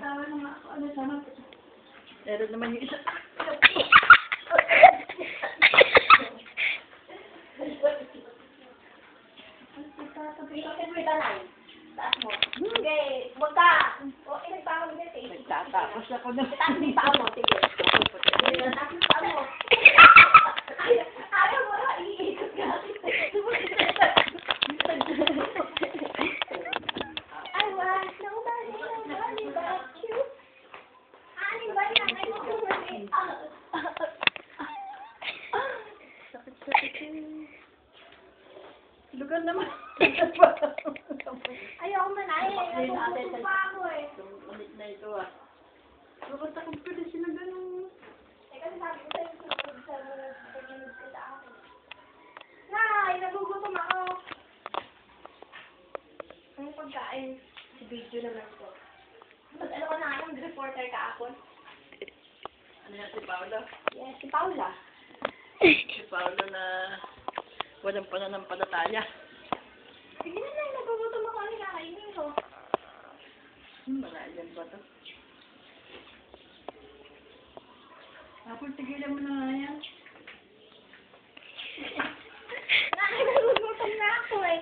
tawa ng mga ano sana. Meron naman yung isa. Nagtatapos ako na. Taas yung paa mo, sige. Taas yung paa mo. Ayaw mo na, iikot ka. Ay, wala. Naubali ba? Cute. Ani ba yan? Ay, naubali. Sakit-sakit. Lugar naman. Ayoko man ay. Natututo pa ako eh. Ulit na ito ah. Bakit ako pwede sila ganun? Eh, kasi sabi ko sa'yo, sumunod sa pag-inig ka sa akin. Nay, nagugutom ako. Ang pagkain, si video naman ko. Mas alam ko na nga yung reporter kahapon. Ano yan si Paolo? Yes, si Paula. Si Paolo na walang pananampalataya. Sige na lang, nagugutom ako. Ano kakainin ko? Malayan ba ito? Tapos tigilan mo na nga yan. Nay, nagugutom na ako eh.